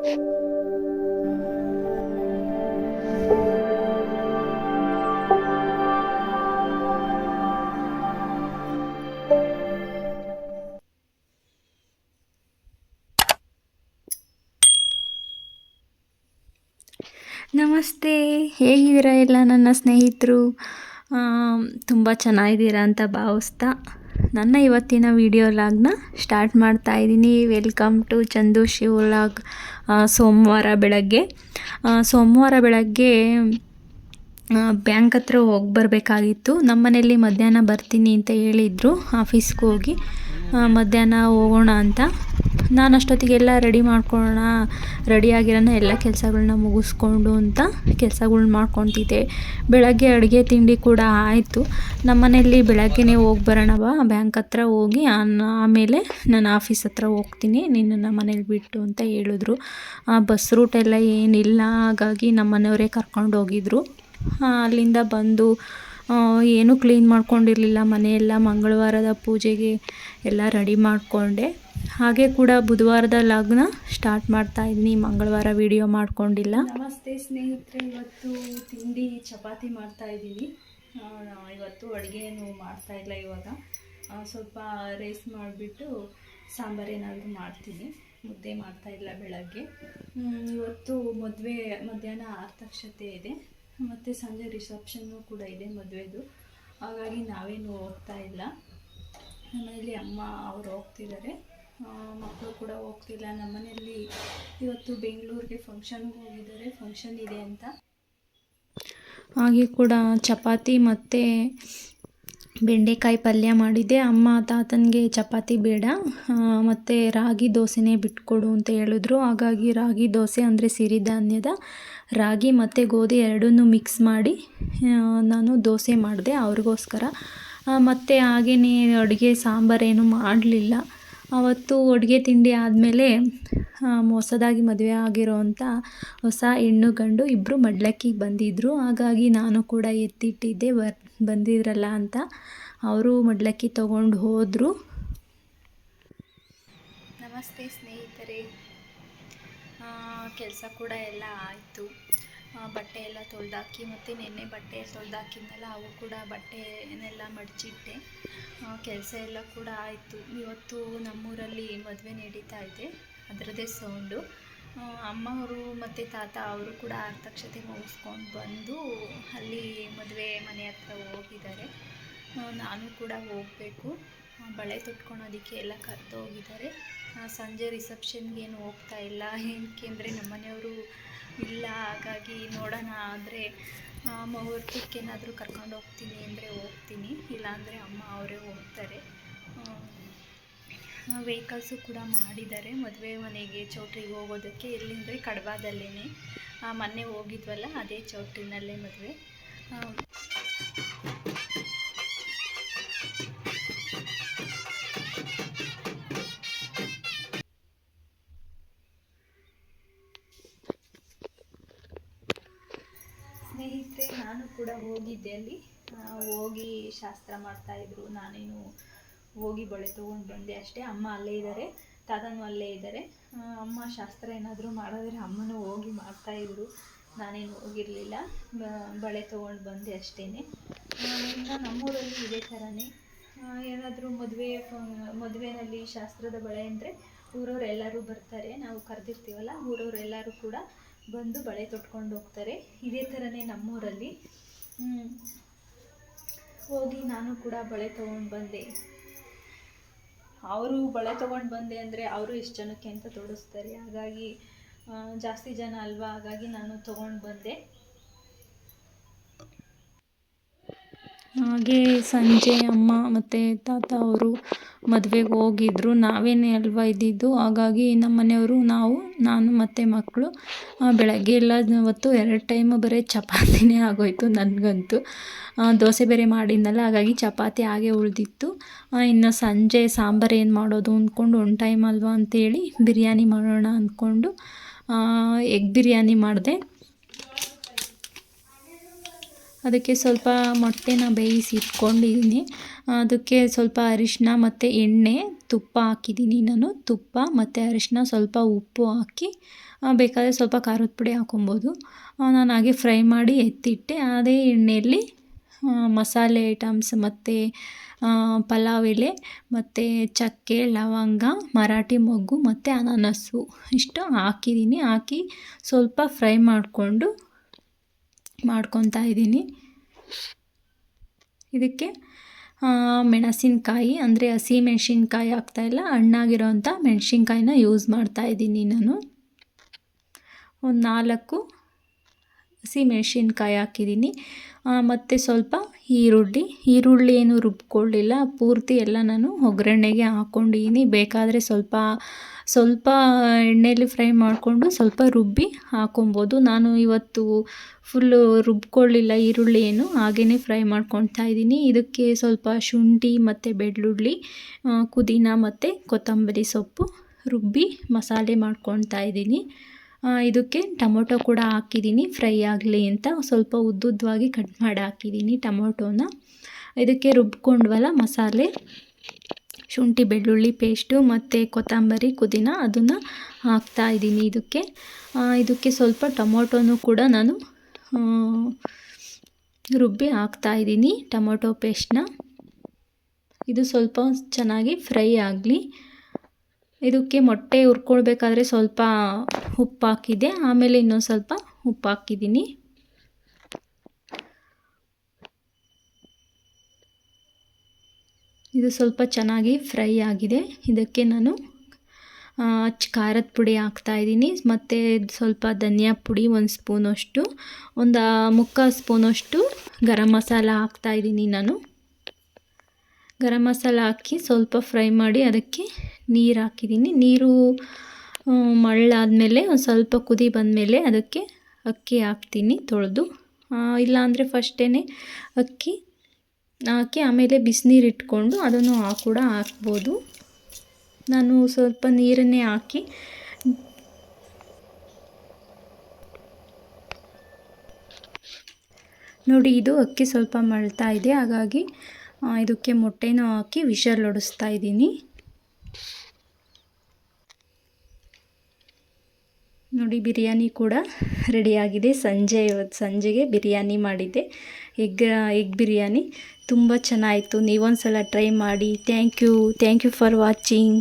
ನಮಸ್ತೆ, ಹೇಗಿದ್ದೀರಾ ಎಲ್ಲ ನನ್ನ ಸ್ನೇಹಿತರು? ತುಂಬ ಚೆನ್ನಾಗಿದ್ದೀರಾ ಅಂತ ಭಾವಿಸ್ತಾ ನನ್ನ ಇವತ್ತಿನ ವಿಡಿಯೋ ಲಾಗ್ನ ಸ್ಟಾರ್ಟ್ ಮಾಡ್ತಾ ಇದ್ದೀನಿ. Welcome to Chandu Shiv log. ಸೋಮವಾರ ಬೆಳಗ್ಗೆ ಬ್ಯಾಂಕ್ ಹತ್ರ ಹೋಗಿ ಬರಬೇಕಾಗಿತ್ತು. ನಮ್ಮನೇಲಿ ಮಧ್ಯಾಹ್ನ ಬರ್ತೀನಿ ಅಂತ ಹೇಳಿದರು. ಆಫೀಸ್ಗೆ ಹೋಗಿ ಮಧ್ಯಾಹ್ನ ಹೋಗೋಣ ಅಂತ ನಾನು ಅಷ್ಟೊತ್ತಿಗೆಲ್ಲ ರೆಡಿಯಾಗಿರೋಣ, ಎಲ್ಲ ಕೆಲಸಗಳನ್ನ ಮುಗಿಸ್ಕೊಂಡು ಅಂತ ಕೆಲಸಗಳ್ನ ಮಾಡ್ಕೊತಿದ್ದೆ. ಬೆಳಗ್ಗೆ ಅಡುಗೆ ತಿಂಡಿ ಕೂಡ ಆಯಿತು. ನಮ್ಮನೇಲಿ ಬೆಳಗ್ಗೆನೇ ಹೋಗಿ ಬರೋಣವಾ, ಬ್ಯಾಂಕ್ ಹತ್ರ ಹೋಗಿ ಆಮೇಲೆ ನಾನು ಆಫೀಸ್ ಹತ್ರ ಹೋಗ್ತೀನಿ, ನಿನ್ನನ್ನು ಮನೇಲಿ ಬಿಟ್ಟು ಅಂತ ಹೇಳಿದ್ರು. ಬಸ್ ರೂಟೆಲ್ಲ ಏನಿಲ್ಲ, ಹಾಗಾಗಿ ನಮ್ಮ ಮನೆಯವರೇ ಕರ್ಕೊಂಡು ಹೋಗಿದ್ರು. ಅಲ್ಲಿಂದ ಬಂದು ಏನೂ ಕ್ಲೀನ್ ಮಾಡ್ಕೊಂಡಿರಲಿಲ್ಲ, ಮನೆಯೆಲ್ಲ ಮಂಗಳವಾರದ ಪೂಜೆಗೆ ಎಲ್ಲ ರೆಡಿ ಮಾಡಿಕೊಂಡೆ. ಹಾಗೆ ಕೂಡ ಬುಧವಾರದ ಲಾಗ್ನ ಸ್ಟಾರ್ಟ್ ಮಾಡ್ತಾ ಇದ್ದೀನಿ, ಮಂಗಳವಾರ ವಿಡಿಯೋ ಮಾಡ್ಕೊಂಡಿಲ್ಲ. ನಮಸ್ತೆ ಸ್ನೇಹಿತರೆ, ಇವತ್ತು ತಿಂಡಿ ಚಪಾತಿ ಮಾಡ್ತಾ ಇದ್ದೀನಿ. ಇವತ್ತು ಅಡುಗೆ ಏನು ಮಾಡ್ತಾ ಇಲ್ಲ. ಇವಾಗ ಸ್ವಲ್ಪ ರೈಸ್ ಮಾಡಿಬಿಟ್ಟು ಸಾಂಬಾರು ಏನಾದರೂ ಮಾಡ್ತೀನಿ, ಮುದ್ದೆ ಮಾಡ್ತಾ ಇಲ್ಲ ಬೆಳಗ್ಗೆ. ಇವತ್ತು ಮದುವೆ ಮಧ್ಯಾಹ್ನ ಆರತಕ್ಷತೆ ಇದೆ, ಮತ್ತು ಸಂಜೆ ರಿಸೆಪ್ಷನ್ನು ಕೂಡ ಇದೆ ಮದುವೆದು. ಹಾಗಾಗಿ ನಾವೇನು ಹೋಗ್ತಾ ಇಲ್ಲ. ನಮ್ಮನೇಲಿ ಅಮ್ಮ ಅವರು ಹೋಗ್ತಿದ್ದಾರೆ, ಮಕ್ಕಳು ಕೂಡ ಹೋಗ್ತಿಲ್ಲ. ನಮ್ಮನೇಲಿ ಇವತ್ತು ಬೆಂಗಳೂರಿಗೆ ಫಂಕ್ಷನ್ಗೆ ಹೋಗಿದ್ದಾರೆ, ಫಂಕ್ಷನ್ ಇದೆ ಅಂತ. ಹಾಗೆ ಕೂಡ ಚಪಾತಿ ಮತ್ತು ಬೆಂಡೆಕಾಯಿ ಪಲ್ಯ ಮಾಡಿದ್ದೆ. ಅಮ್ಮ ತಾತನಿಗೆ ಚಪಾತಿ ಬೇಡ, ಮತ್ತು ರಾಗಿ ದೋಸೆನೇ ಬಿಟ್ಕೊಡು ಅಂತ ಹೇಳಿದ್ರು. ಹಾಗಾಗಿ ರಾಗಿ ದೋಸೆ ಅಂದರೆ ಸಿರಿಧಾನ್ಯದ ರಾಗಿ ಮತ್ತು ಗೋಧಿ ಎರಡನ್ನೂ ಮಿಕ್ಸ್ ಮಾಡಿ ನಾನು ದೋಸೆ ಮಾಡಿದೆ ಅವ್ರಿಗೋಸ್ಕರ. ಮತ್ತು ಹಾಗೆಯೇ ಅಡುಗೆ ಸಾಂಬಾರೇನು ಮಾಡಲಿಲ್ಲ. ಅವತ್ತು ಅಡುಗೆ ತಿಂಡಿ ಆದಮೇಲೆ ಹೊಸದಾಗಿ ಮದುವೆ ಆಗಿರೋವಂಥ ಹೊಸ ಹೆಣ್ಣು ಗಂಡು ಇಬ್ಬರು ಮಡ್ಲಕ್ಕಿಗೆ ಬಂದಿದ್ದರು. ಹಾಗಾಗಿ ನಾನು ಕೂಡ ಎತ್ತಿಟ್ಟಿದ್ದೆ ಬಂದಿದ್ರಲ್ಲ ಅಂತ. ಅವರು ಮಡ್ಲಕ್ಕಿ ತೊಗೊಂಡು ಹೋದರು. ನಮಸ್ತೆ ಸ್ನೇಹಿತರೆ, ಕೆಲಸ ಕೂಡ ಎಲ್ಲ ಆಯಿತು. ಬಟ್ಟೆ ಎಲ್ಲ ತೊಳೆದಾಕಿ, ಮತ್ತು ನೆನ್ನೆ ಬಟ್ಟೆ ತೊಳೆದಾಕಿದ್ನಲ್ಲ, ಅವು ಕೂಡ ಬಟ್ಟೆನೆಲ್ಲ ಮಡಚಿಟ್ಟೆ. ಕೆಲಸ ಎಲ್ಲ ಕೂಡ ಆಯಿತು. ಇವತ್ತು ನಮ್ಮೂರಲ್ಲಿ ಮದುವೆ ನಡೀತಾ ಇದೆ, ಅದರದ್ದೇ ಸೌಂಡು. ಅಮ್ಮ ಅವರು ಮತ್ತು ತಾತ ಅವರು ಕೂಡ ಆರತಕ್ಷತೆ ಮುಗಿಸ್ಕೊಂಡು ಬಂದು ಅಲ್ಲಿ ಮದುವೆ ಮನೆ ಹತ್ರ ಹೋಗಿದ್ದಾರೆ. ನಾನು ಕೂಡ ಹೋಗಬೇಕು. ಬಳೆ ತೊಟ್ಕೊಳೋದಕ್ಕೆ ಎಲ್ಲ ಕರೆದು ಹೋಗಿದ್ದಾರೆ. ಸಂಜೆ ರಿಸೆಪ್ಷನ್ಗೇನು ಹೋಗ್ತಾ ಇಲ್ಲ, ಏಕೆಂದರೆ ನಮ್ಮನೆಯವರು ಇಲ್ಲ. ಹಾಗಾಗಿ ನೋಡೋಣ, ಆದರೆ ಮುಹೂರ್ತಕ್ಕೇನಾದರೂ ಕರ್ಕೊಂಡು ಹೋಗ್ತೀನಿ ಅಂದರೆ ಹೋಗ್ತೀನಿ, ಇಲ್ಲಾಂದರೆ ಅಮ್ಮ ಅವರೇ ಹೋಗ್ತಾರೆ. ವೆಹಿಕಲ್ಸು ಕೂಡ ಮಾಡಿದ್ದಾರೆ ಮದುವೆ ಮನೆಗೆ ಚೌಟ್ರಿಗೆ ಹೋಗೋದಕ್ಕೆ. ಎಲ್ಲಿಂದರೆ ಕಡಬದಲ್ಲೇ, ಮೊನ್ನೆ ಹೋಗಿದ್ವಲ್ಲ ಅದೇ ಚೌಟ್ರಿನಲ್ಲೇ ಮದುವೆ. ಸ್ನೇಹಿತರೆ, ನಾನು ಕೂಡ ಹೋಗಿದ್ದೆ ಅಲ್ಲಿ. ಹೋಗಿ ಶಾಸ್ತ್ರ ಮಾಡ್ತಾಯಿದ್ರು. ನಾನೇನು ಹೋಗಿ ಬಳೆ ತೊಗೊಂಡು ಬಂದೆ ಅಷ್ಟೇ. ಅಮ್ಮ ಅಲ್ಲೇ ಇದ್ದಾರೆ, ತಾತನೂ ಅಲ್ಲೇ ಇದ್ದಾರೆ. ಅಮ್ಮ ಶಾಸ್ತ್ರ ಏನಾದರೂ ಮಾಡಿದ್ರೆ ಅಮ್ಮನೂ ಹೋಗಿ ಮಾಡ್ತಾಯಿದ್ರು, ನಾನೇನು ಹೋಗಿರಲಿಲ್ಲ. ಬಳೆ ತೊಗೊಂಡು ಬಂದೆ ಅಷ್ಟೇ. ಇನ್ನು ನಮ್ಮೂರಲ್ಲಿ ಇದೇ ಥರನೇ ಏನಾದರೂ ಮದುವೆಯಲ್ಲಿ ಶಾಸ್ತ್ರದ ಬಳೆ ಅಂದರೆ ಊರವರೆಲ್ಲರೂ ಬರ್ತಾರೆ. ನಾವು ಕರೆದಿರ್ತೀವಲ್ಲ, ಊರವರೆಲ್ಲರೂ ಕೂಡ ಬಂದು ಬಳೆ ತೊಟ್ಕೊಂಡು ಹೋಗ್ತಾರೆ. ಇದೇ ಥರನೇ ನಮ್ಮೂರಲ್ಲಿ. ಹೋಗಿ ನಾನು ಕೂಡ ಬಳೆ ತೊಗೊಂಡು ಬಂದೆ. ಅವರು ಬಳೆ ತೊಗೊಂಡು ಬಂದೆ ಅಂದರೆ ಅವರು ಎಷ್ಟು ಜನಕ್ಕೆ ಅಂತ ತೊಡಿಸ್ತಾರೆ, ಹಾಗಾಗಿ ಜಾಸ್ತಿ ಜನ ಅಲ್ವಾ, ಹಾಗಾಗಿ ನಾನು ತೊಗೊಂಡು ಬಂದೆ. ಹಾಗೆ ಸಂಜೆ ಅಮ್ಮ ಮತ್ತು ತಾತ ಅವರು ಮದುವೆಗೆ ಹೋಗಿದ್ರು. ನಾವೇನೇ ಅಲ್ವಾ ಇದ್ದಿದ್ದು, ಹಾಗಾಗಿ ನಮ್ಮ ಮನೆಯವರು, ನಾನು ಮತ್ತು ಮಕ್ಕಳು ಬೆಳಗ್ಗೆ ಎಲ್ಲ ಅವತ್ತು 2 ಟೈಮು ಬರೀ ಚಪಾತಿನೇ ಆಗೋಯ್ತು ನನಗಂತೂ. ದೋಸೆ ಬೇರೆ ಮಾಡಿದ್ನಲ್ಲ, ಹಾಗಾಗಿ ಚಪಾತಿ ಹಾಗೆ ಉಳಿದಿತ್ತು. ಇನ್ನು ಸಂಜೆ ಸಾಂಬಾರು ಏನು ಮಾಡೋದು ಅಂದ್ಕೊಂಡು, 1 ಟೈಮ್ ಅಲ್ವಾ ಅಂಥೇಳಿ ಬಿರಿಯಾನಿ ಮಾಡೋಣ ಅಂದ್ಕೊಂಡು ಎಗ್ ಬಿರಿಯಾನಿ ಮಾಡಿದೆ. ಅದಕ್ಕೆ ಸ್ವಲ್ಪ ಮೊಟ್ಟೆನ ಬೇಯಿಸಿ ಇಟ್ಕೊಂಡಿದ್ದೀನಿ. ಅದಕ್ಕೆ ಸ್ವಲ್ಪ ಅರಿಶಿನ ಮತ್ತು ಎಣ್ಣೆ, ತುಪ್ಪ ಹಾಕಿದ್ದೀನಿ ನಾನು. ತುಪ್ಪ ಮತ್ತು ಅರಿಶಿನ, ಸ್ವಲ್ಪ ಉಪ್ಪು ಹಾಕಿ ಬೇಕಾದರೆ ಸ್ವಲ್ಪ ಖಾರದ ಪುಡಿ ಹಾಕೊಬೋದು. ನಾನು ಹಾಗೆ ಫ್ರೈ ಮಾಡಿ ಎತ್ತಿಟ್ಟೆ. ಅದೇ ಎಣ್ಣೆಯಲ್ಲಿ ಮಸಾಲೆ ಐಟಮ್ಸ್ ಮತ್ತು ಪಲಾವ್ ಎಲೆ ಮತ್ತು ಚಕ್ಕೆ, ಲವಂಗ, ಮರಾಠಿ ಮೊಗ್ಗು ಮತ್ತು ಅನಾನಸ್ಸು ಇಷ್ಟು ಹಾಕಿದ್ದೀನಿ. ಹಾಕಿ ಸ್ವಲ್ಪ ಫ್ರೈ ಮಾಡ್ಕೊತಾ ಇದ್ದೀನಿ. ಇದಕ್ಕೆ ಮೆಣಸಿನ್ಕಾಯಿ ಅಂದರೆ ಹಸಿ ಮೆಣಸಿನ್ಕಾಯಿ ಹಾಕ್ತಾಯಿಲ್ಲ, ಹಣ್ಣಾಗಿರೋಂಥ ಮೆಣಸಿನ್ಕಾಯಿನ ಯೂಸ್ ಮಾಡ್ತಾಯಿದ್ದೀನಿ ನಾನು. ಒಂದು 4 ಹಸಿ ಮೆಣಸಿನ್ಕಾಯಿ ಹಾಕಿದ್ದೀನಿ. ಮತ್ತು ಸ್ವಲ್ಪ ಈರುಳ್ಳಿ ಏನು ರುಬ್ಕೊಳ್ಳಿಲ್ಲ, ಪೂರ್ತಿ ಎಲ್ಲ ನಾನು ಒಗ್ಗರಣೆಗೆ ಹಾಕ್ಕೊಂಡಿದ್ದೀನಿ. ಬೇಕಾದರೆ ಸ್ವಲ್ಪ ಎಣ್ಣೆಯಲ್ಲಿ ಫ್ರೈ ಮಾಡಿಕೊಂಡು ಸ್ವಲ್ಪ ರುಬ್ಬಿ ಹಾಕೊಬೋದು. ನಾನು ಇವತ್ತು ಫುಲ್ಲು ರುಬ್ಕೊಳ್ಳಿಲ್ಲ ಈರುಳ್ಳಿ ಏನು, ಹಾಗೆಯೇ ಫ್ರೈ ಮಾಡ್ಕೊತಾ ಇದ್ದೀನಿ. ಇದಕ್ಕೆ ಸ್ವಲ್ಪ ಶುಂಠಿ ಮತ್ತು ಬೆಳ್ಳುಳ್ಳಿ, ಪುದೀನ ಮತ್ತು ಕೊತ್ತಂಬರಿ ಸೊಪ್ಪು ರುಬ್ಬಿ ಮಸಾಲೆ ಮಾಡ್ಕೊತಾ ಇದ್ದೀನಿ. ಇದಕ್ಕೆ ಟೊಮೊಟೊ ಕೂಡ ಹಾಕಿದ್ದೀನಿ ಫ್ರೈ ಆಗಲಿ ಅಂತ. ಸ್ವಲ್ಪ ಉದ್ದುದ್ದವಾಗಿ ಕಟ್ ಮಾಡಿ ಹಾಕಿದ್ದೀನಿ ಟೊಮೊಟೊನ. ಇದಕ್ಕೆ ರುಬ್ಕೊಂಡ್ವಲ್ಲ ಮಸಾಲೆ, ಶುಂಠಿ ಬೆಳ್ಳುಳ್ಳಿ ಪೇಸ್ಟು ಮತ್ತು ಕೊತ್ತಂಬರಿ ಪುದೀನ ಅದನ್ನು ಹಾಕ್ತಾಯಿದ್ದೀನಿ ಇದಕ್ಕೆ ಸ್ವಲ್ಪ ಟೊಮೊಟೊನೂ ಕೂಡ ನಾನು ರುಬ್ಬಿ ಹಾಕ್ತಾಯಿದ್ದೀನಿ ಟೊಮೊಟೊ ಪೇಸ್ಟ್ನ. ಇದು ಸ್ವಲ್ಪ ಚೆನ್ನಾಗಿ ಫ್ರೈ ಆಗಲಿ. ಇದಕ್ಕೆ ಮೊಟ್ಟೆ ಹುರ್ಕೊಳ್ಬೇಕಾದ್ರೆ ಸ್ವಲ್ಪ ಉಪ್ಪು ಹಾಕಿದ್ದೆ, ಆಮೇಲೆ ಇನ್ನೊಂದು ಸ್ವಲ್ಪ ಉಪ್ಪು ಹಾಕಿದ್ದೀನಿ. ಇದು ಸ್ವಲ್ಪ ಚೆನ್ನಾಗಿ ಫ್ರೈ ಆಗಿದೆ. ಇದಕ್ಕೆ ನಾನು ಖಾರದ ಪುಡಿ ಹಾಕ್ತಾಯಿದ್ದೀನಿ ಮತ್ತು ಸ್ವಲ್ಪ ಧನಿಯಾ ಪುಡಿ 1 ಸ್ಪೂನಷ್ಟು, ಒಂದು 3/4 ಸ್ಪೂನಷ್ಟು ಗರಂ ಮಸಾಲ ಹಾಕ್ತಾಯಿದ್ದೀನಿ ನಾನು. ಗರಂ ಮಸಾಲ ಹಾಕಿ ಸ್ವಲ್ಪ ಫ್ರೈ ಮಾಡಿ ಅದಕ್ಕೆ ನೀರು ಹಾಕಿದ್ದೀನಿ. ನೀರು ಮಳ್ಳಾದಮೇಲೆ ಒಂದು ಸ್ವಲ್ಪ ಕುದಿ ಬಂದಮೇಲೆ ಅದಕ್ಕೆ ಅಕ್ಕಿ ಹಾಕ್ತೀನಿ ತೊಳೆದು. ಇಲ್ಲಾಂದರೆ ಫಸ್ಟೇ ಅಕ್ಕಿ ಹಾಕಿ ಆಮೇಲೆ ಬಿಸಿನೀರು ಇಟ್ಕೊಂಡು ಅದನ್ನು ಕೂಡ ಹಾಕ್ಬೋದು. ನಾನು ಸ್ವಲ್ಪ ನೀರನ್ನೇ ಹಾಕಿ ನೋಡಿ, ಇದು ಅಕ್ಕಿ ಸ್ವಲ್ಪ ಮಳ್ತಾ ಇದೆ, ಹಾಗಾಗಿ ಇದಕ್ಕೆ ಮೊಟ್ಟೆನೂ ಹಾಕಿ ವಿಷಲ್ ಹೊಡಿಸ್ತಾ ಇದ್ದೀನಿ. ನೋಡಿ, ಬಿರಿಯಾನಿ ಕೂಡ ರೆಡಿಯಾಗಿದೆ. ಇವತ್ತು ಸಂಜೆಗೆ ಬಿರಿಯಾನಿ ಮಾಡಿದ್ದೆ, ಎಗ್ ಬಿರಿಯಾನಿ. ತುಂಬ ಚೆನ್ನಾಯಿತು. ನೀವೊಂದು ಸಲ ಟ್ರೈ ಮಾಡಿ. Thank you for watching.